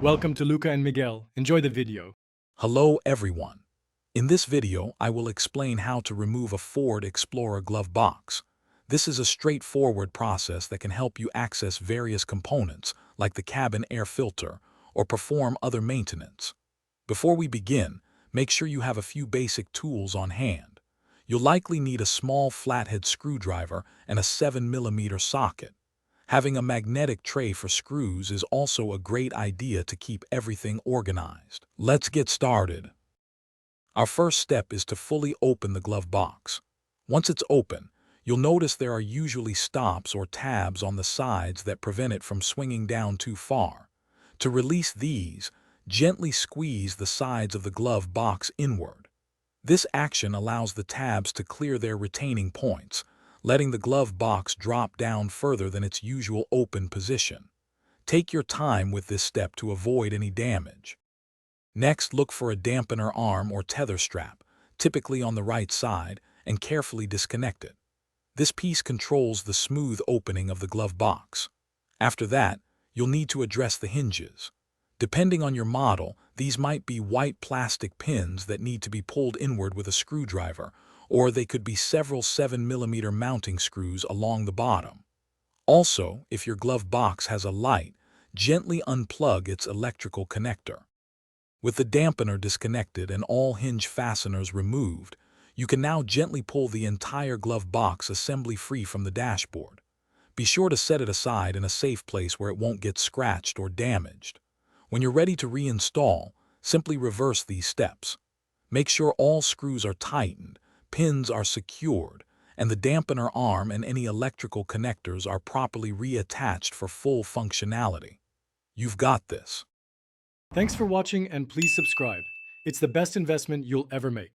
Welcome to Luca and Miguel. Enjoy the video. Hello everyone. In this video, I will explain how to remove a Ford Explorer glove box. This is a straightforward process that can help you access various components like the cabin air filter or perform other maintenance. Before we begin, make sure you have a few basic tools on hand. You'll likely need a small flathead screwdriver and a 7mm socket. Having a magnetic tray for screws is also a great idea to keep everything organized. Let's get started. Our first step is to fully open the glove box. Once it's open, you'll notice there are usually stops or tabs on the sides that prevent it from swinging down too far. To release these, gently squeeze the sides of the glove box inward. This action allows the tabs to clear their retaining points, letting the glove box drop down further than its usual open position. Take your time with this step to avoid any damage. Next, look for a dampener arm or tether strap, typically on the right side, and carefully disconnect it. This piece controls the smooth opening of the glove box. After that, you'll need to address the hinges. Depending on your model, these might be white plastic pins that need to be pulled inward with a screwdriver, or they could be several 7mm mounting screws along the bottom. Also, if your glove box has a light, gently unplug its electrical connector. With the dampener disconnected and all hinge fasteners removed, you can now gently pull the entire glove box assembly free from the dashboard. Be sure to set it aside in a safe place where it won't get scratched or damaged. When you're ready to reinstall, simply reverse these steps. Make sure all screws are tightened, pins are secured, and the dampener arm and any electrical connectors are properly reattached for full functionality. You've got this. Thanks for watching and please subscribe. It's the best investment you'll ever make.